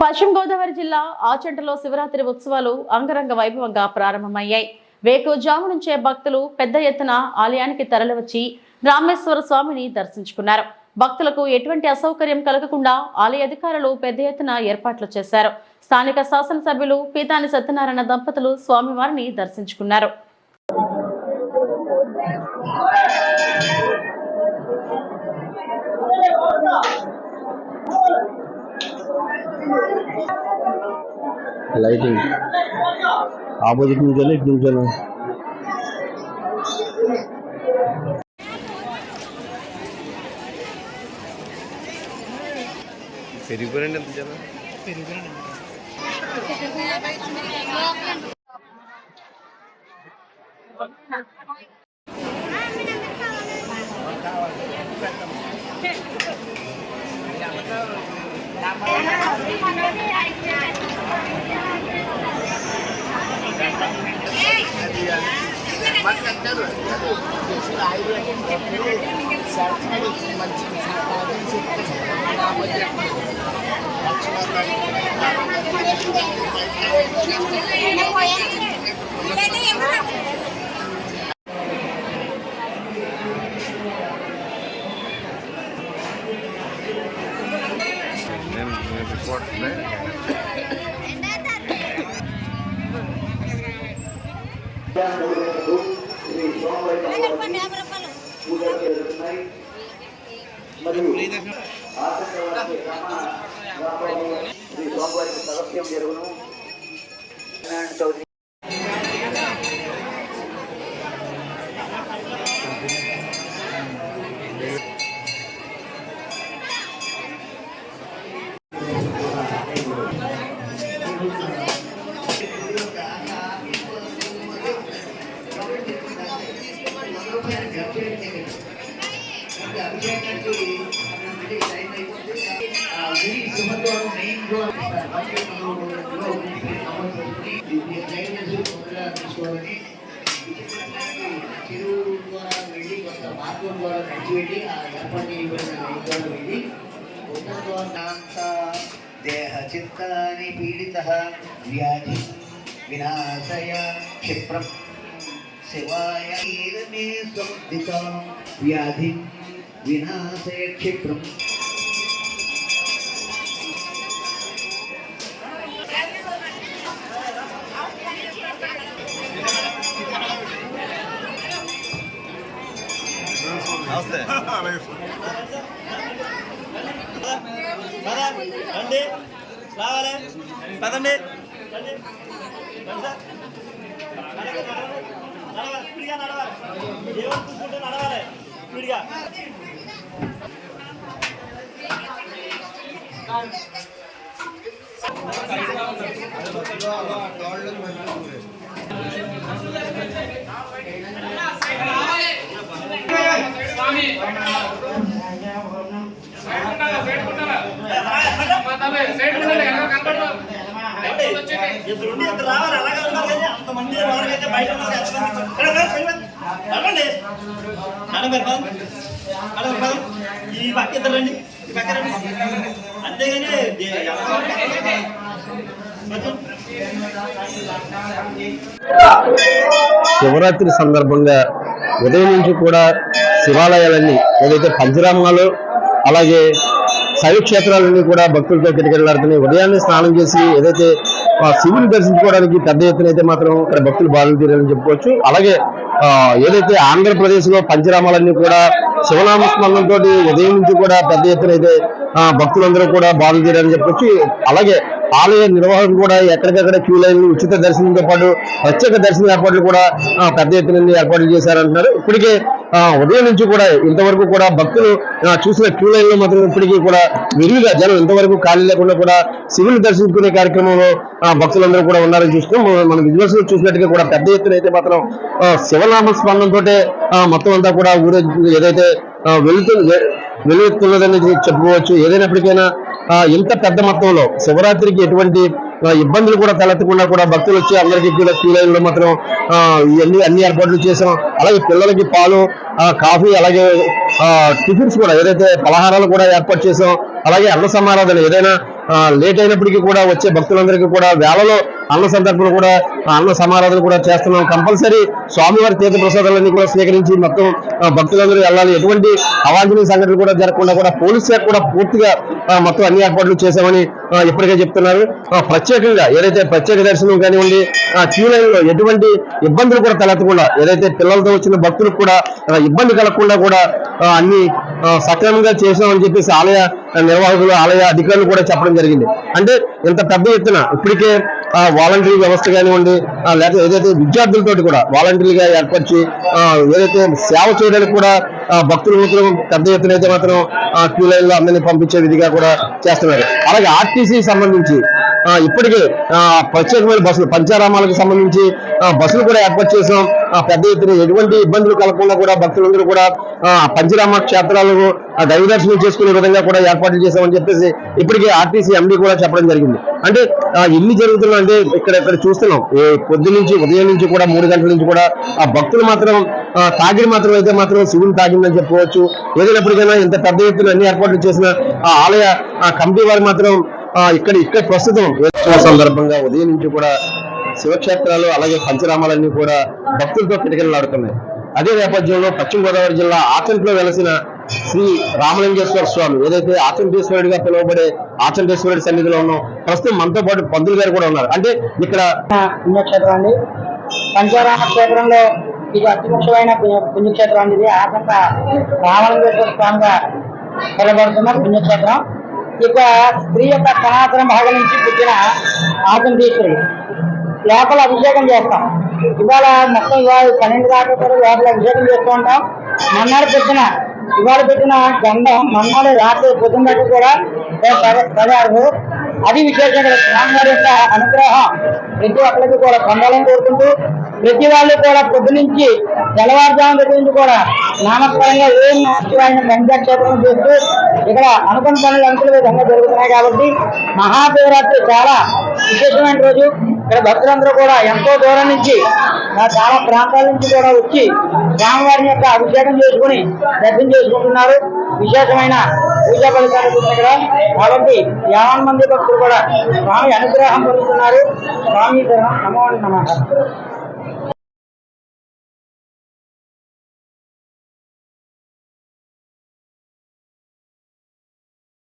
పశ్చిమ గోదావరి జిల్లా ఆచంటలో శివరాత్రి ఉత్సవాలు అంగరంగ వైభవంగా ప్రారంభమయ్యాయి. వేకువజాము నుంచే భక్తులు పెద్ద ఎత్తున ఆలయానికి తరలివచ్చి రామేశ్వర స్వామిని దర్శించుకున్నారు. భక్తులకు ఎటువంటి అసౌకర్యం కలగకుండా ఆలయ అధికారులు పెద్ద ఎత్తున ఏర్పాట్లు చేశారు. స్థానిక శాసనసభ్యులు పీతాని సత్యనారాయణ దంపతులు స్వామివారిని దర్శించుకున్నారు. లైటింగ్ ఆపోజిట్ నుంచి ఇటు నుంచి పెరిగిపోయింది. ఎంత జనం పెరిగిపోయింది. देह चित्तानि पीडितः व्याधि विनाशय क्षिप्रं शिवाय ईरमे संस्थिता व्याधि विनाशय क्षिप्रं రండి రావాలి పదండి స్పీడ్గా నడవాలి దేవుడు చూసుకుంటూ నడవాలి స్పీడ్గా. రావాలి అలాగే ఉన్నారు కానీ అంతమంది ఎవరికైతే బయట ఈ పక్క ఇద్దరు రండి, ఈ పక్క రండి, అంతేగాని శివరాత్రి సందర్భంగా ఉదయం నుంచి కూడా శివాలయాలన్నీ ఏదైతే పంచరామాలు అలాగే శైవ క్షేత్రాలన్నీ కూడా భక్తులతో కిటకిటలాడుతున్నాయి. ఉదయాన్నే స్నానం చేసి ఏదైతే శివుని దర్శించుకోవడానికి పెద్ద ఎత్తున అయితే మాత్రం ఇక్కడ భక్తులు బారులు తీరాలని చెప్పుకోవచ్చు. అలాగే ఏదైతే ఆంధ్రప్రదేశ్ లో పంచరామాలన్నీ కూడా శివనామస్మరణంతో ఉదయం నుంచి కూడా పెద్ద ఎత్తున అయితే భక్తులందరూ కూడా బారులు తీరాలని చెప్పుకోవచ్చు. అలాగే ఆలయ నిర్వాహకులు కూడా ఎక్కడికక్కడ క్యూ లైన్లు ఉచిత దర్శనంతో పాటు ప్రత్యేక దర్శన ఏర్పాట్లు కూడా పెద్ద ఎత్తున ఏర్పాట్లు చేశారంటున్నారు. ఇప్పటికే ఉదయం నుంచి కూడా ఇంతవరకు కూడా భక్తులు చూసిన క్యూ లైన్ లో మాత్రం ఇప్పటికీ కూడా విరివిగా జనం ఇంతవరకు ఖాళీ లేకుండా కూడా శివుని దర్శించుకునే కార్యక్రమంలో భక్తులందరూ కూడా ఉన్నారని చూస్తున్నాం. మన విజువల్స్ లో చూసినట్టుగా కూడా పెద్ద ఎత్తున అయితే మాత్రం శివనామ స్మరణంతో మొత్తం అంతా కూడా ఏదైతే వెలుగుతున్నదని చెప్పుకోవచ్చు. ఏదైనప్పటికైనా ఇంత పెద్ద మొత్తంలో శివరాత్రికి ఎటువంటి ఇబ్బందులు కూడా తలెత్తకుండా కూడా భక్తులు వచ్చి అందరికీ కూడా క్యూ లైన్ లో మాత్రం అన్ని ఏర్పాట్లు చేసాం. అలాగే పిల్లలకి పాలు కాఫీ అలాగే టిఫిన్స్ కూడా ఏదైతే పలహారాలు కూడా ఏర్పాటు చేసాం. అలాగే అన్న సమారాధన ఏదైనా లేట్ అయినప్పటికీ కూడా వచ్చే భక్తులందరికీ కూడా వేళలో అన్న సందర్భంలో కూడా అన్న సమారాధన కూడా చేస్తున్నాం. కంపల్సరీ స్వామివారి తీర్థ ప్రసాదాలన్నీ కూడా స్వీకరించి మొత్తం భక్తులందరూ వెళ్ళాలి. ఎటువంటి అవాంఛనీయ సంఘటనలు కూడా జరగకుండా కూడా పోలీస్ శాఖ కూడా పూర్తిగా మొత్తం అన్ని ఏర్పాట్లు చేశామని ఇప్పటికే చెప్తున్నారు. ప్రత్యేకంగా ఏదైతే ప్రత్యేక దర్శనం కానివ్వండి, క్యూ లైన్ లో ఎటువంటి ఇబ్బందులు కూడా తలెత్తకుండా, ఏదైతే పిల్లలతో వచ్చిన భక్తులకు కూడా ఇబ్బంది కలగకుండా కూడా అన్ని సక్రమంగా చేసామని చెప్పేసి ఆలయ నిర్వాహకులు, ఆలయ అధికారులు కూడా చెప్పడం జరిగింది. అంటే ఇంత పెద్ద ఎత్తున ఇప్పటికే వాలంటరీ వ్యవస్థ కానివ్వండి, లేకపోతే ఏదైతే విద్యార్థులతోటి కూడా వాలంటరీగా ఏర్పరిచి ఏదైతే సేవ చేయడానికి కూడా భక్తులు మాత్రం పెద్ద ఎత్తున అయితే మాత్రం క్యూ లైన్ లో అందరినీ పంపించే విధిగా కూడా చేస్తున్నారు. అలాగే ఆర్టీసీ సంబంధించి ఇప్పటికే ప్రత్యేకమైన బస్సులు పంచారామాలకు సంబంధించి బస్సులు కూడా ఏర్పాటు చేసాం. పెద్ద ఎత్తున ఎటువంటి ఇబ్బందులు కలగకుండా కూడా భక్తులందరూ కూడా పంచరామ క్షేత్రాలను దైవ దర్శనం చేసుకునే విధంగా కూడా ఏర్పాట్లు చేశామని చెప్పేసి ఇప్పటికే ఆర్టీసీ ఎండీ కూడా చెప్పడం జరిగింది. అంటే ఎన్ని జరుగుతున్నా అంటే ఇక్కడ చూస్తున్నాం, పొద్దునుంచి ఉదయం నుంచి కూడా 3 గంటల నుంచి కూడా భక్తులు మాత్రం తాగిడి మాత్రం అయితే మాత్రం శివుని తాగిందని చెప్పుకోవచ్చు. ఏదైనప్పటికైనా ఇంత పెద్ద ఎత్తున అన్ని ఏర్పాట్లు చేసిన ఆలయ కమిటీ వారు మాత్రం ఇక్కడ ప్రస్తుతం సందర్భంగా ఉదయం నుంచి కూడా శివక్షేత్రాలు అలాగే పంచరామాలన్నీ కూడా భక్తులతో కిటకిటలాడుతున్నాయి. అదే నేపథ్యంలో పశ్చిమ గోదావరి జిల్లా ఆచంట్లో వెలసిన శ్రీ రామలింగేశ్వర స్వామి, ఏదైతే ఆచంటేశ్వరుడిగా పిలువబడే ఆచంటేశ్వరుడి సన్నిధిలో ఉన్నాం. ప్రస్తుతం మనతో పాటు పంతులు గారు కూడా ఉన్నారు. అంటే ఇక్కడ పుణ్యక్షేత్రం అండి, పంచారామ క్షేత్రంలో ఇది అతి ముఖ్యమైన పుణ్యక్షేత్రం అండి. ఇది ఆచంట రామలింగేశ్వర స్వామిగా పిలువబడుతున్న పుణ్యక్షేత్రం. ఇక స్త్రీ యొక్క సనాతన భాగం నుంచి పుట్టిన ఆచంటేశ్వరుడు లోపల అభిషేకం చేస్తాం. ఇవాళ మొత్తం ఇవాళ 12 దాకా కూడా లోపల అభిషేకం చేస్తూ ఉంటాం. మన్నాడు పెట్టిన ఇవాళ పెట్టిన గంధం మన్నాడు రాత్రి పొద్దున్న దాకా కూడా పదార్థం. అది విశేషంగా స్వామివారి యొక్క అనుగ్రహం ప్రతి ఒక్కరికి కూడా పొందాలని కోరుకుంటూ ప్రతి వాళ్ళు కూడా పొద్దు నుంచి తెల్లవారుజాము దగ్గర నుంచి కూడా నామస్కరంగా ఏం శివాయన పంచాక్షేత్రం చేస్తూ ఇక్కడ అనుకున్న పనులు అనుకునే విధంగా జరుగుతున్నాయి. కాబట్టి మహాశివరాత్రి చాలా విశేషమైన రోజు. ఇక్కడ భక్తులందరూ కూడా ఎంతో దూరం నుంచి చాలా ప్రాంతాల నుంచి కూడా వచ్చి స్వామివారిని యొక్క అభిషేకం చేసుకుని దర్శనం చేసుకుంటున్నారు. విశేషమైన పూజా ఫలితాలు ఇక్కడ. కాబట్టి 50 మంది భక్తులు కూడా స్వామి అనుగ్రహం పొందుతున్నారు. స్వామి నమో నమః.